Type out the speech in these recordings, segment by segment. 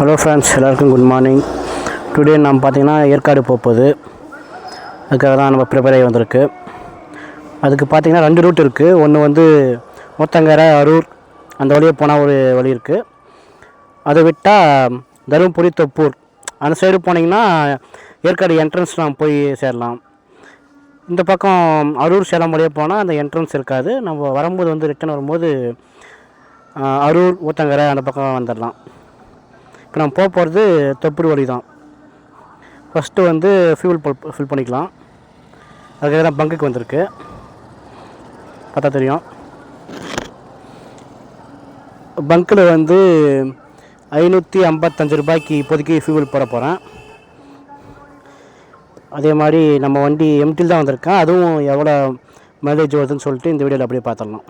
Hello friends, எல்லாருக்கும் good morning. Today நம்ம பார்த்திங்கன்னா ஏற்காடு போகுது. அதுக்காக தான் நம்ம ப்ரிப்பேர் ஆகி வந்திருக்கு. அதுக்கு பார்த்திங்கன்னா 2 ரூட் இருக்குது. ஒன்று வந்து ஊத்தங்கரை, அரூர் அந்த வழியாக போனால் ஒரு வழி இருக்குது. அதை விட்டால் தருமபுரி, தொப்பூர் அந்த சைடு போனீங்கன்னா ஏற்காடு என்ட்ரன்ஸ் நாம் போய் சேரலாம். இந்த பக்கம் அரூர், சேலம் வழியாக போனால் அந்த என்ட்ரன்ஸ் இருக்காது. நம்ம வரும்போது வந்து ரிட்டன் வரும்போது அரூர், ஊத்தங்கரை அந்த பக்கம் வந்துடலாம். இப்போ நம்ம போகிறது தொப்பூர் வழி தான். ஃபஸ்ட்டு வந்து ஃபில் பண்ணிக்கலாம். அதுக்காக தான் பங்குக்கு வந்திருக்கு. பார்த்தா தெரியும். பங்கில் வந்து 555 ரூபாய்க்கு இப்போதைக்கு ஃபியூல் போட போகிறேன். அதே மாதிரி நம்ம வண்டி எம்டியில் தான் வந்திருக்கேன். அதுவும் எவ்வளோ மைலேஜ் வருதுன்னு சொல்லிட்டு இந்த வீடியோவில் அப்படியே பார்த்துடலாம்.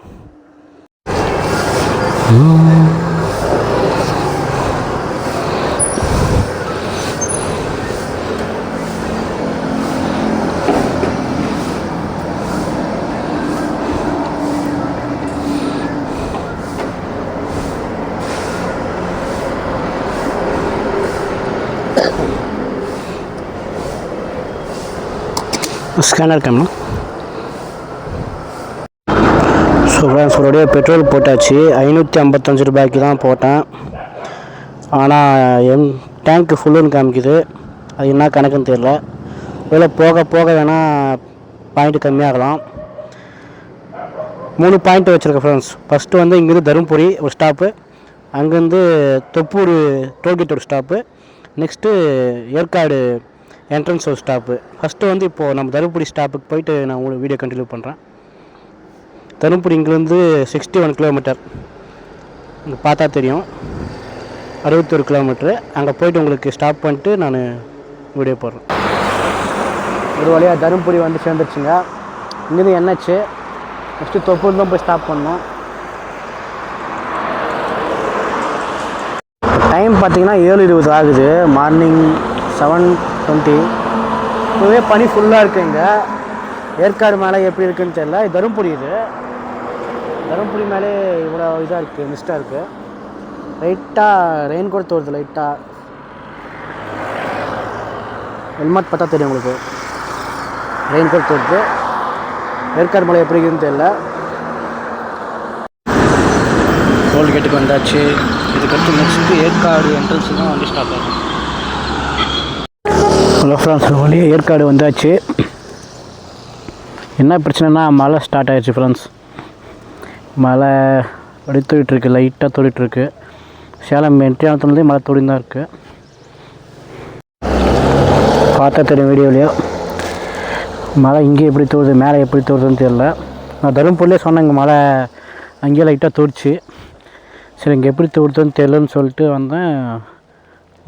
ஸ்கேனர் கேம்னா ஃப்ரெண்ட்ஸோடைய பெட்ரோல் போட்டாச்சு. 555 ரூபாய்க்கு தான் போட்டேன். ஆனால் டேங்க்கு ஃபுல்லுன்னு காமிக்குது. அது என்ன கணக்குன்னு தெரியல. இதில் போக போக வேணால் பாயிண்ட்டு கம்மியாகலாம். 3 பாயிண்ட் வச்சுருக்கேன் ஃப்ரெண்ட்ஸ். ஃபஸ்ட்டு வந்து இங்கேருந்து தருமபுரி ஒரு ஸ்டாப்பு, அங்கேருந்து தொப்பூர் டோல்கேட் ஒரு ஸ்டாப்பு, நெக்ஸ்ட்டு ஏற்காடு என்ட்ரன்ஸ் ஒரு ஸ்டாப்பு. ஃபஸ்ட்டு வந்து இப்போது நம்ம தருமபுரி ஸ்டாப்புக்கு போயிட்டு நான் உங்களுக்கு வீடியோ கண்டினியூ பண்ணுறேன். தருமபுரி இங்கேருந்து 61 கிலோமீட்டர், இங்கே பார்த்தா தெரியும். 61 கிலோமீட்ரு. அங்கே போய்ட்டு உங்களுக்கு ஸ்டாப் பண்ணிட்டு நான் வீடியோ போடுறேன். ஒரு வழியாக தருமபுரி வந்து சேர்ந்துருச்சுங்க. இங்கேருந்து என்னாச்சு நெக்ஸ்ட்டு தொப்பூர் தான் போய் ஸ்டாப் பண்ணோம். டைம் பார்த்திங்கன்னா 7:20 ஆகுது. மார்னிங் 7:20. இப்போவே பனி ஃபுல்லாக இருக்குது. இங்கே ஏற்காடு மேலே எப்படி இருக்குதுன்னு தெரியல. தருமபுரி, இது தருமபுரி மேலே இவ்வளோ இதாக இருக்குது, மிஸ்டாக இருக்குது. லைட்டாக ரெயின் கூட தோறுது. லைட்டாக ஹெல்மெட் பார்த்தா தெரியும் உங்களுக்கு. ரெயின் கூட தோறுது. ஏற்காடு மலை எப்படி இருக்குதுன்னு தெரியல. டோல்கேட்டுக்கு வந்தாச்சு. இதுக்கடுத்து நெக்ஸ்ட்டு ஏற்காடு என்ட்ரன்ஸு தான் வண்டி ஸ்டாப் ஆகும். ஹலோ ஃப்ரெண்ட்ஸ், வழியாக ஏற்காடு வந்தாச்சு. என்ன பிரச்சனைனா மழை ஸ்டார்ட் ஆகிடுச்சு ஃப்ரெண்ட்ஸ். மழை அப்படி தூக்கிட்டுருக்கு, லைட்டாக தூக்கிட்டுருக்கு. சேலம் என்ட்ரியானத்துலேருந்தே மழை தூடின்னு தான் இருக்குது. பார்த்தா தெரியும் வீடியோலையோ. மழை இங்கே எப்படி தூடுது, மேலே எப்படி தூடுதுன்னு தெரியல. நான் தருமபுரிலே சொன்னேன் இங்கே மழை அங்கேயே லைட்டாக தூடிச்சு. சரி, இங்கே எப்படி தூடுதுன்னு தெரியலன்னு சொல்லிட்டு வந்தேன்.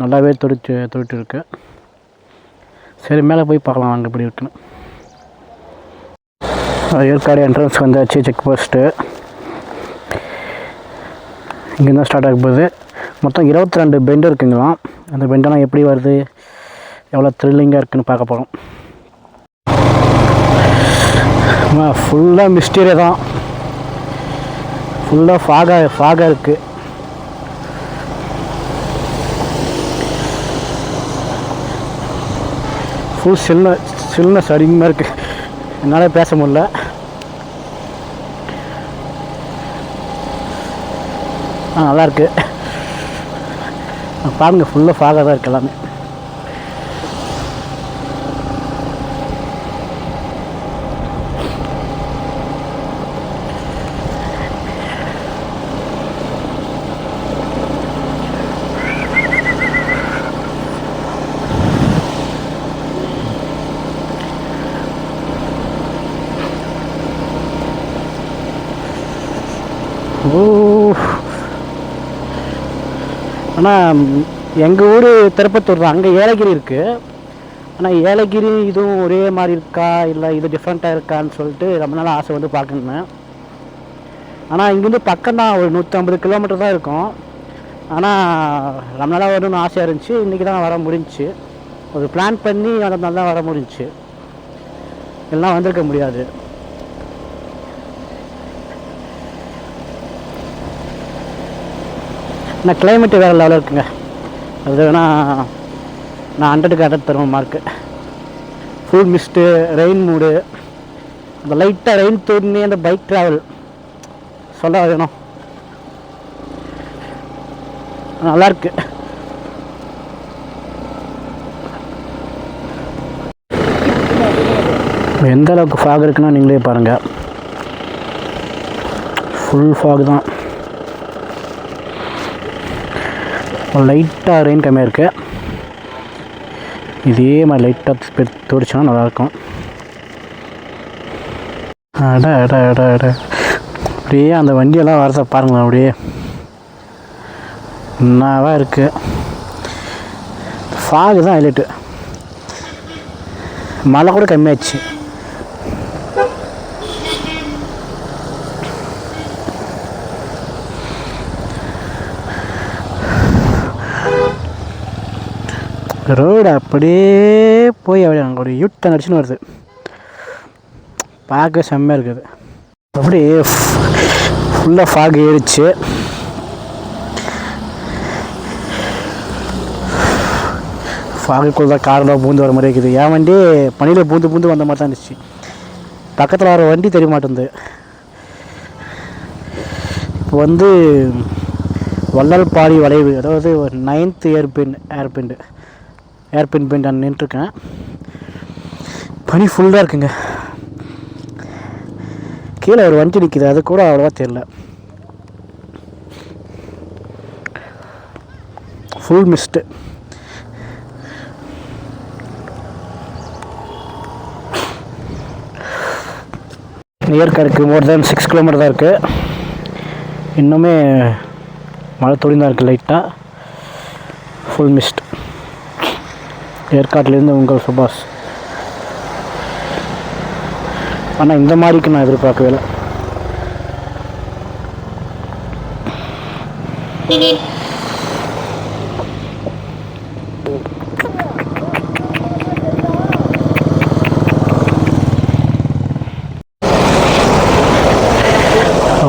நல்லாவே தூடிட்டு இருக்கு. சரி, மேலே போய் பார்க்கலாம் அங்கே எப்படி இருக்குன்னு. ஏற்காடு என்ட்ரன்ஸ் வந்தாச்சு. செக் போஸ்ட்டு இங்கேருந்து ஸ்டார்ட் ஆக போகுது. மொத்தம் 22 பெண்டு இருக்குங்களாம். அந்த பெண்டெல்லாம் எப்படி வருது, எவ்வளோ த்ரில்லிங்காக இருக்குதுன்னு பார்க்க போகிறோம். ஃபுல்லாக மிஸ்டீரியா தான். ஃபுல்லாக ஃபாகாக இருக்குது. ஃபுல் சில்னஸ் அதிகமாக இருக்குது. என்னால் பேச முடியல. நல்லாயிருக்கு. பாருங்கள், ஃபுல்லாக ஃபாகாக தான் இருக்குது எல்லாமே. ஆனால் எங்கள் ஊர் திருப்பத்தூர் தான். அங்கே ஏலகிரி இருக்குது. ஆனால் ஏலகிரி இதுவும் ஒரே மாதிரி இருக்கா, இல்லை இது டிஃப்ரெண்ட்டாக இருக்கான்னு சொல்லிட்டு ரொம்ப நாள் ஆசை வந்து பார்க்கணுன்னு. ஆனால் இங்கேருந்து பக்கம் தான், ஒரு 150 கிலோமீட்டர் தான் இருக்கும். ஆனால் ரொம்ப நாளாக வரணும்னு ஆசையாக இருந்துச்சு. இன்றைக்கி தான் வர முடிஞ்சிச்சு. ஒரு பிளான் பண்ணி நல்லா வர முடிஞ்சிச்சு. எல்லாம் வந்திருக்க முடியாது. ஆனால் கிளைமேட்டு வேறு லெவலில் இருக்குங்க. அது வேணால் நான் 100க்கு 100 தருவேன் மார்க்கு. ஃபுல் மிஸ்ட்டு, ரெயின் மூடு, அந்த லைட்டாக ரெயின் தூண்டி அந்த பைக் ட்ராவல் சொல்ல வேணும், நல்லாயிருக்கு. எந்த அளவுக்கு ஃபாக் இருக்குன்னா நீங்களே பாருங்கள். ஃபுல் ஃபாக் தான். லைட்டாக ரெயின் கம்மியாக இருக்குது. இதே மாதிரி லைட்டாக ஸ்பெட் தோடிச்சுன்னா நல்லாயிருக்கும். அட அட அட அட அப்படியே அந்த வண்டியெல்லாம் வரத பாருங்களேன். அப்படியே என்னவா இருக்குது. ஃபாகு தான் ஹைலைட்டு. மழை கூட கம்மியாச்சு. ரோடு அப்படியே போய் அப்படியே அங்கே ஒரு யூட்டன் அடிச்சுன்னு வருது. பார்க்க செம்மையாக இருக்குது. அப்படியே ஃபுல்லாக ஃபாக் ஏறிச்சு. ஃபாகுக்குள்ள தான் காரில் பூந்து வர மாதிரி இருக்குது. என் வண்டி பனியில் பூந்து வந்த மாதிரி தான் இருந்துச்சு. பக்கத்தில் வர வண்டி தெரிய மாட்டேங்குது. இப்போ வந்து வள்ளல்பாடி வளைவு, அதாவது ஒரு 9th ஏர்பின் பெயிண்ட் நான் நின்றுருக்கேன். பனி ஃபுல்லாக இருக்குங்க. கீழே ஒரு வண்டி நிற்கிது, அது கூட அவ்வளோவா தெரியல. Full missed. ஏற்காடுக்கு மோர் தென் 6 கிலோமீட்டர் தான் இருக்குது. இன்னுமே மழை தொழில் தான் இருக்குது லைட்டாக. Full mist. ஏற்காட்டிலேருந்து உங்கள் சுபாஷ். ஆனால் இந்த மாதிரிக்கு நான் எதிர்பார்க்கவே இல்லை.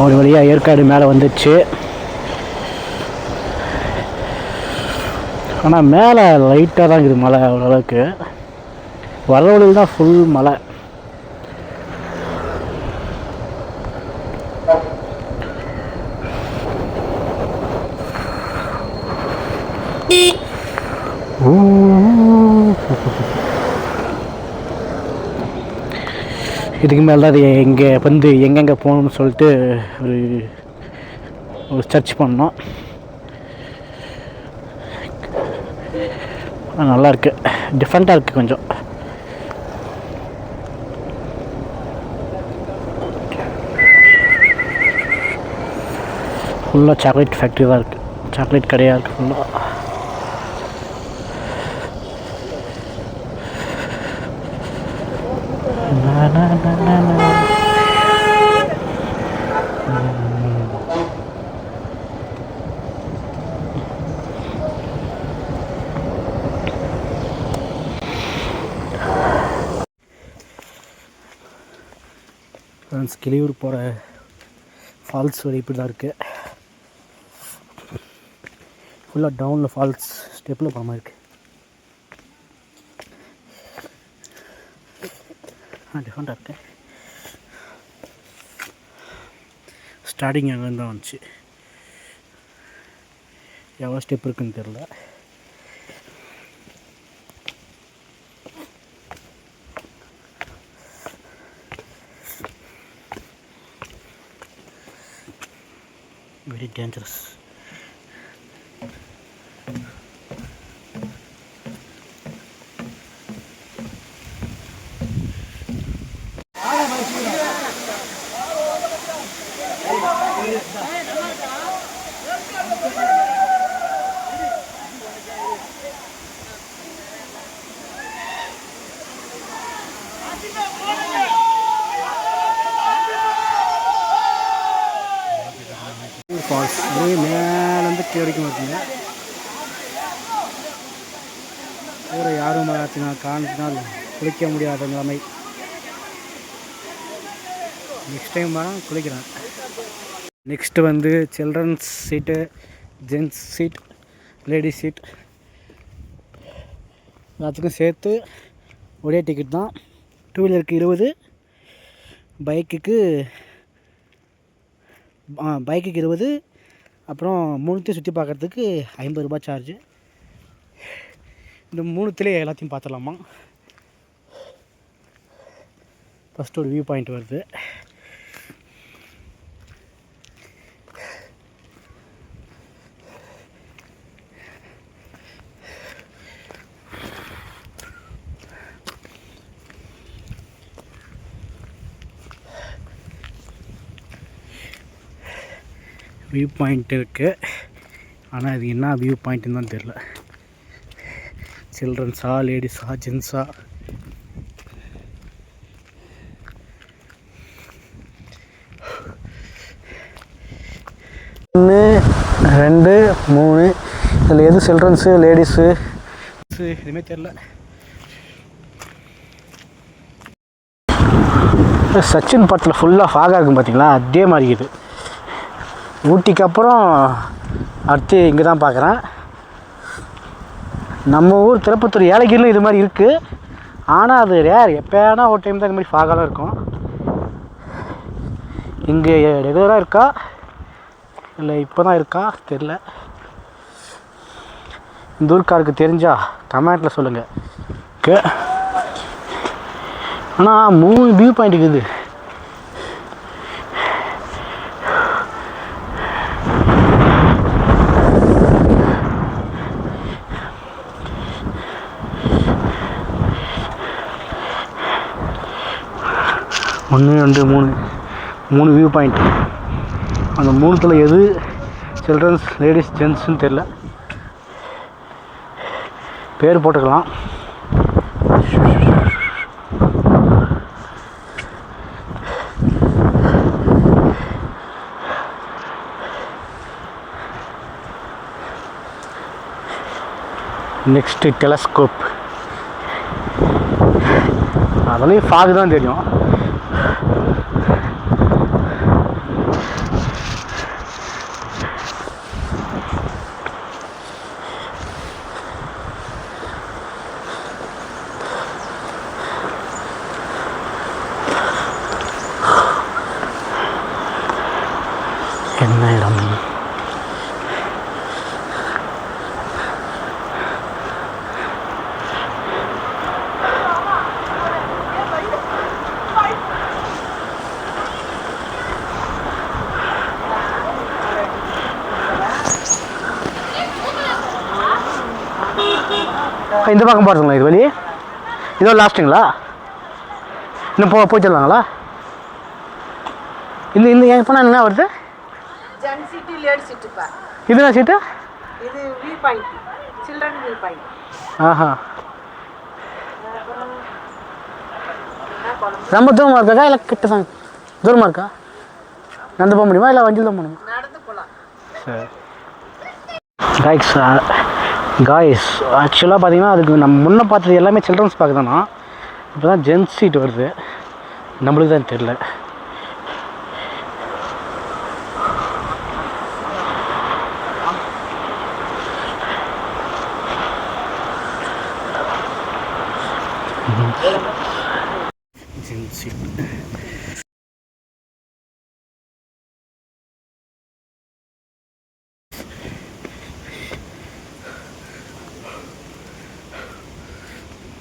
ஒரு வழியாக ஏற்காடு மேலே வந்துச்சு. ஆனால் மேலே லைட்டாக தான் இருக்குது மழை. ஓரளவுக்கு வர வழியில் தான் ஃபுல் மழை. இதுக்கு மேலே தான் அது எங்கே வந்து எங்கெங்கே போகணும்னு சொல்லிட்டு ஒரு சர்ச் பண்ணோம். நல்லாயிருக்கு, டிஃப்ரெண்ட்டாக இருக்குது கொஞ்சம். ஃபுல்லாக சாக்லேட் ஃபேக்ட்ரி தான் இருக்குது. சாக்லேட் கடையாக இருக்குது ஃபுல்லாக. கிளியூர் போகிற ஃபால்ஸ் வரை இப்படி தான் இருக்குது. ஃபுல்லாக டவுனில் ஃபால்ஸ் ஸ்டெப்பில் போகிற மாதிரி இருக்குது. டிஃப்ரெண்ட்டாக இருக்குது. ஸ்டார்டிங் அங்கேருந்து தான் வந்துச்சு. எவ்வளோ ஸ்டெப் இருக்குன்னு தெரில. Very dangerous. ஃபால்ஸ் அப்படியே மேலேருந்து கீழே வரைக்கும் இருக்குங்க. கூட யாரும் காரணத்தினால் குளிக்க முடியாத நிலைமை. நெக்ஸ்ட் டைம் வரேன், குளிக்கிறேன். நெக்ஸ்ட்டு வந்து சில்ட்ரன்ஸ் சீட்டு, ஜென்ட்ஸ் சீட், லேடிஸ் சீட் எல்லாத்துக்கும் சேர்த்து ஒரே டிக்கெட் தான். 2 வீலருக்கு 20, பைக்குக்கு 20, அப்புறம் 3த்தையும் சுற்றி பார்க்குறதுக்கு 50 ரூபா சார்ஜு. இந்த 3த்துலேயே எல்லாத்தையும் பார்த்துடலாமா. ஃபஸ்ட்டு ஒரு வியூ பாயிண்ட் வருது. வியூ பாயிண்ட் இருக்குது, ஆனால் அது என்ன வியூ பாயிண்ட்டுன்னு தான் தெரில. சில்ட்ரன்ஸா, லேடிஸா, ஜென்ஸா? 1 2 3 இதில் எது சில்ட்ரன்ஸு, லேடிஸு எதுவுமே தெரில. சச்சின் படத்தில் ஃபுல்லாக ஃபாகாக இருக்கும் பார்த்தீங்களா, அதே மாதிரி இது. ஊட்டிக்கு அப்புறம் அடுத்து இங்கே தான் பார்க்குறேன். நம்ம ஊர் திருப்பத்தூர் ஏலகிரிலும் இது மாதிரி இருக்குது, ஆனால் அது ரேர். எப்போனா ஒரு டைம் தான் இந்த மாதிரி ஃபாகாலாம் இருக்கும். இங்கே ரெகுலராக இருக்கா இல்லை இப்போ தான் இருக்கா தெரில. இந்த ஊருக்காருக்கு தெரிஞ்சா கமெண்ட்டில் சொல்லுங்கள். ஓகே, ஆனால் 3 வியூ பாயிண்ட் இருக்குது. ஒன்று 2 3 வியூ பாயிண்ட். அந்த 3த்தில் எது சில்ட்ரன்ஸ், லேடிஸ், ஜென்ட்ஸ்ன்னு தெரில. பேர் போட்டுக்கலாம். Next telescope. அதுலேயும் ஃபாக் தான் தெரியும். என்ன இடம்? இந்த பக்கம் போகிறதுங்களா இது வழி? இதோ லாஸ்ட்டுங்களா? இன்னும் போய் சொல்லலாங்களா? இந்த எங்கே போனால் என்ன வருது? ஜென் சீட்டு, லேடி சீட்டுப்பா. இது என்ன சீட்டு? இது view point, children view point. ஆஹா, ரொம்ப தூரமாக இருக்கா இல்லை கிட்ட தான் தூரமாக இருக்கா? நடந்து போக முடியுமா இல்லை வண்டியில் தான் போகணுமா? நடந்து போகலாம். சரி காய்ஸ், ஆக்சுவலாக பார்த்தீங்கன்னா அதுக்கு நம்ம முன்னே பார்த்தது எல்லாமே சில்ட்ரன்ஸ் பார்க்க தானா. இப்போ தான் ஜென்ஸ் சீட் வருது, நம்மளுக்கு தான் தெரில. Gents seat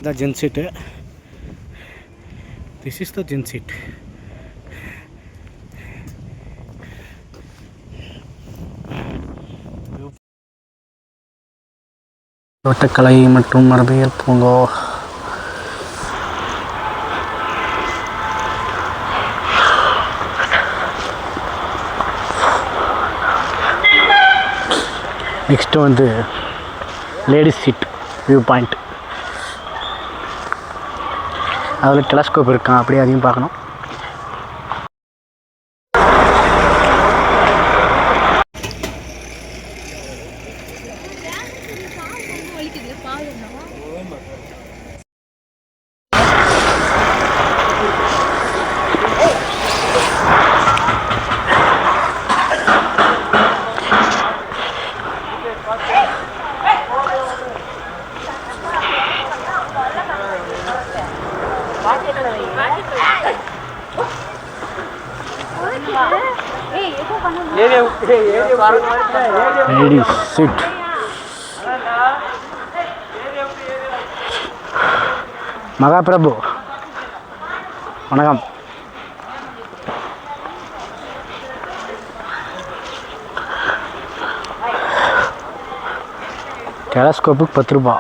the gen seat. This is the gen seat. தோட்டக்கலை மற்றும் மரபியல் பூங்கா. நெக்ஸ்ட் வந்து லேடிஸ் சீட் வியூ பாயிண்ட். அதில் டெலஸ்கோப் இருக்கான், அப்படியே அதையும் பார்க்கணும். Lady sit. மகாபிரபு வணக்கம். டெலஸ்கோப்புக்கு 10 ரூபா.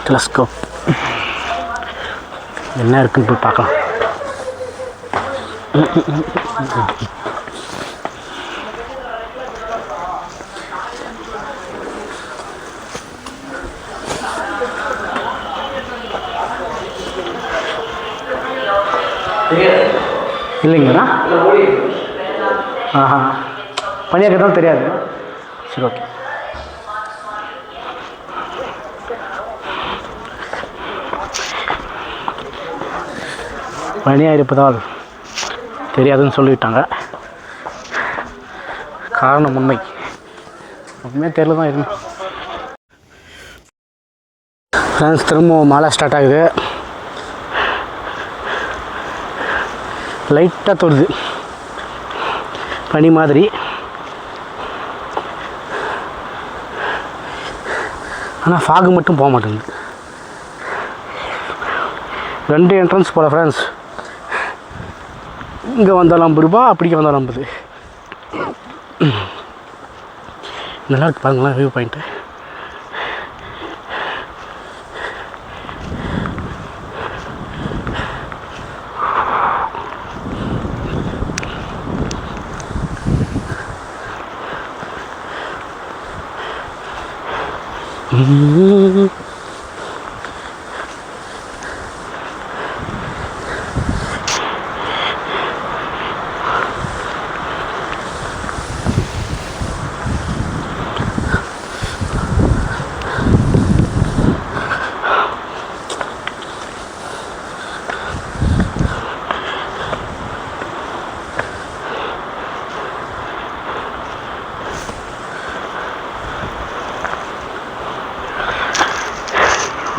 டெலஸ்கோப் என்ன இருக்குன்னு போய் பார்க்கலாம். இல்லைங்கண்ணா. ஆஹா, பணியாக்கிறதாலும் தெரியாது. சரி, ஓகே. பனியாக இருப்பதால் தெரியாதுன்னு சொல்லிவிட்டாங்க. காரணம் உண்மையாக தெரியல தான் இருக்கு. ஃப்ரெண்ட்ஸ், திரும்பவும் மழை ஸ்டார்ட் ஆகுது. லைட்டாக தொடுது பனி மாதிரி. ஆனால் ஃபாகு மட்டும் போக மாட்டேங்குது. 2 என்ட்ரன்ஸ் போல ஃப்ரெண்ட்ஸ். இங்கே வந்தாலும் 50 ரூபா, அப்படிக்கு வந்தாலும் 50. நல்லா இருக்கு பாருங்களேன் வியூ பாயிண்ட்டு.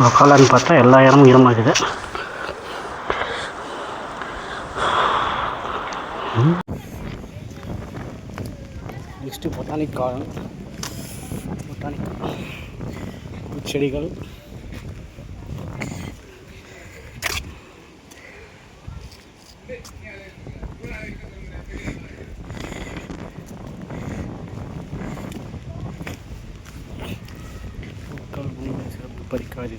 உக்காலான்னு பார்த்தா எல்லா இடமும் ஈரமாகுது. Next botanic garden. பொட்டானிக் செடிகள். சிறப்பு பறிக்காது.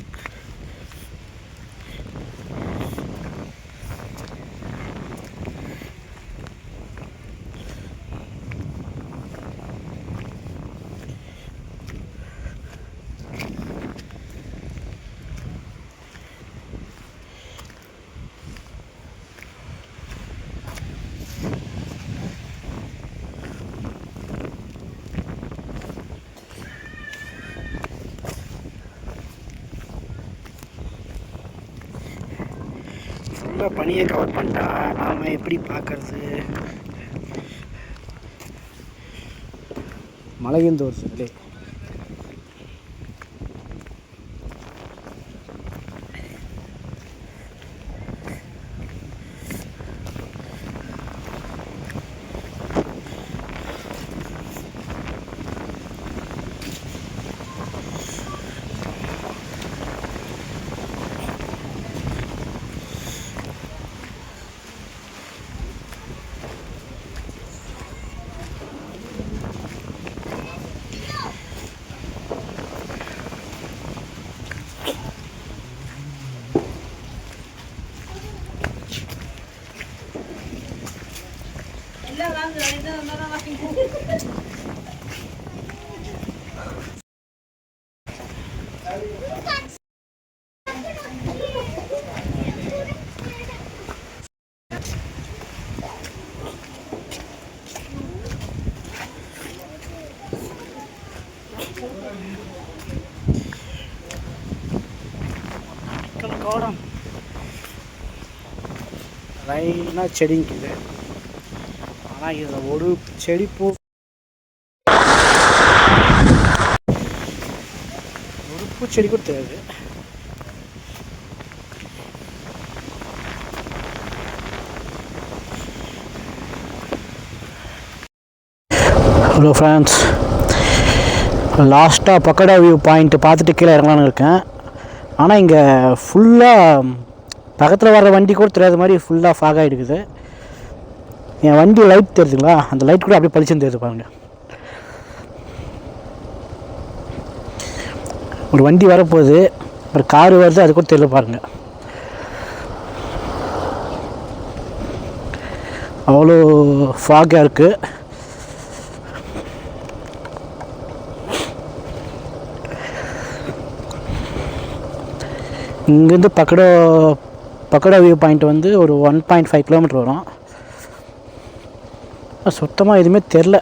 ஃபுல்லாக பனியை கவர் பண்ணிட்டா நாம் எப்படி பார்க்கறது? மழையும் தோறுச்சுங்களே. கார்டன் லைனாக செடிங்குது. ஆனால் இதில் ஒரு செடி பூ பூச்செடி கூட தெரியாது. ஹலோ ஃப்ரெண்ட்ஸ், லாஸ்ட்டாக பக்கோடா வியூ பாயிண்ட்டு பார்த்துட்டு கீழே இறங்கலான்னு இருக்கேன். ஆனால் இங்கே ஃபுல்லாக பக்கத்தில் வர்ற வண்டி கூட தெரியாத மாதிரி ஃபுல்லாக ஃபாக் ஆகிடுக்குது. என் வண்டி லைட் தெரியுதுங்களா, அந்த லைட் கூட அப்படியே பளிச்சுன்னு தெரியுது பாருங்கள். ஒரு வண்டி வரப்போகுது, ஒரு கார் வருது, அது கூட தெரியல பாருங்கள். அவ்வளோ ஃபாகாக இருக்குது. இங்கேருந்து பக்கோடா வியூ பாயிண்ட் வந்து ஒரு 1.5 கிலோமீட்டர் வரும். சுத்தமாக எதுவுமே தெரில.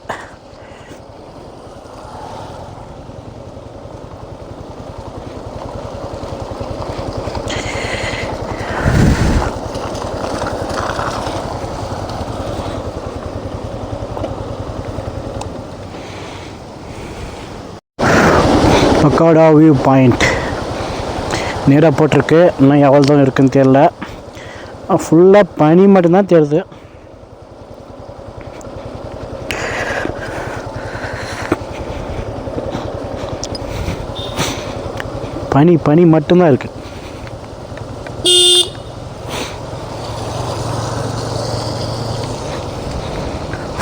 பக்கோடா வியூ பாயிண்ட் நேராக போட்டிருக்கு. இன்னும் எவ்வளோ தூரம் இருக்குதுன்னு தெரில. ஃபுல்லாக பனி மட்டும்தான் தெரியுது. பனி மட்டும்தான் இருக்குது.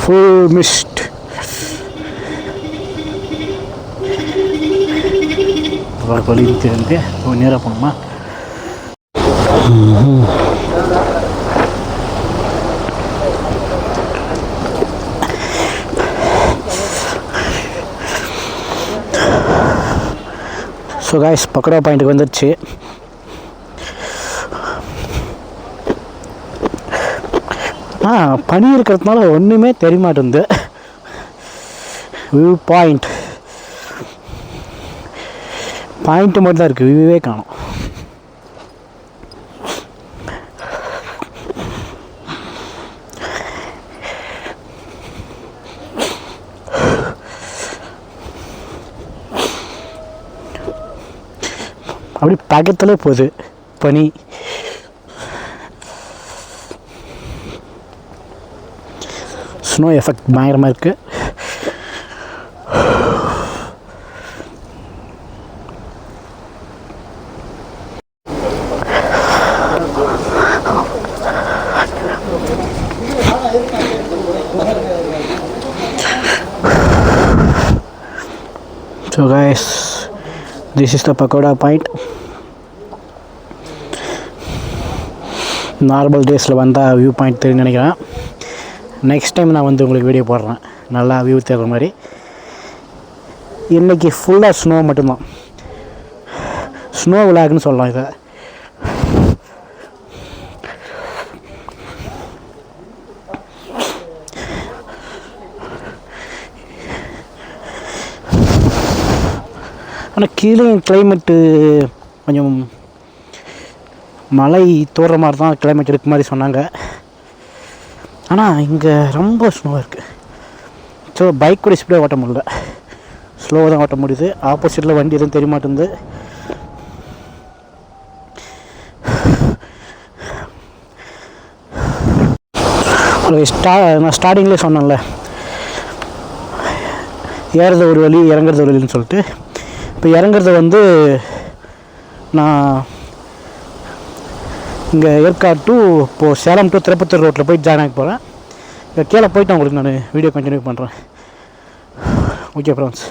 Full mist. வழி தெரிஞ்சு நேராக போகணுமா? ஸோ காய்ஸ், பக்கோடா பாயிண்ட்டுக்கு வந்துடுச்சு. பனி இருக்கிறதுனால ஒன்றுமே தெரிய மாட்டேங்குது. வியூ பாயிண்ட்டு மட்டும் தான் இருக்குது, வியூவே காணும். அப்படி பக்கத்தில் போகுது பனி. ஸ்னோ எஃபெக்ட் பயங்கரமாக இருக்குது. So guys, this is the pagoda point. Normal டேஸில் வந்தால் வியூ பாயிண்ட் தெரியும் நினைக்கிறேன். நெக்ஸ்ட் டைம் நான் வந்து உங்களுக்கு வீடியோ போடுறேன் நல்லா வியூ தெரிகிற மாதிரி. இன்றைக்கி ஃபுல்லாக ஸ்னோ மட்டும்தான், ஸ்னோ விளாக்னு சொல்லலாம் இதை. ஆனால் கீழே கிளைமேட்டு கொஞ்சம் மழை தோற மாதிரி தான் கிளைமேட் இருக்க மாதிரி சொன்னாங்க. ஆனால் இங்கே ரொம்ப ஸ்னோவாக இருக்குது. ஸோ பைக் கூட ஸ்பீடாக ஓட்ட முடியல, ஸ்லோவாக தான் ஓட்ட முடியுது. ஆப்போசிட்டில் வண்டி எதுவும் தெரிய மாட்டேங்குது. நான் ஸ்டார்டிங்லேயே சொன்னேன்ல, ஏறுறது ஒரு வழி இறங்குறது ஒரு வழின்னு சொல்லிட்டு. இப்போ இறங்குறது வந்து நான் இங்கே ஏற்காடு டு இப்போது சேலம் டு திருப்பத்தூர் ரோட்டில் போய் ஜாயின் ஆகி போகிறேன். இங்கே கீழே போய்ட்டு உங்களுக்கு நான் வீடியோ கண்டினியூ பண்ணுறேன். Okay friends.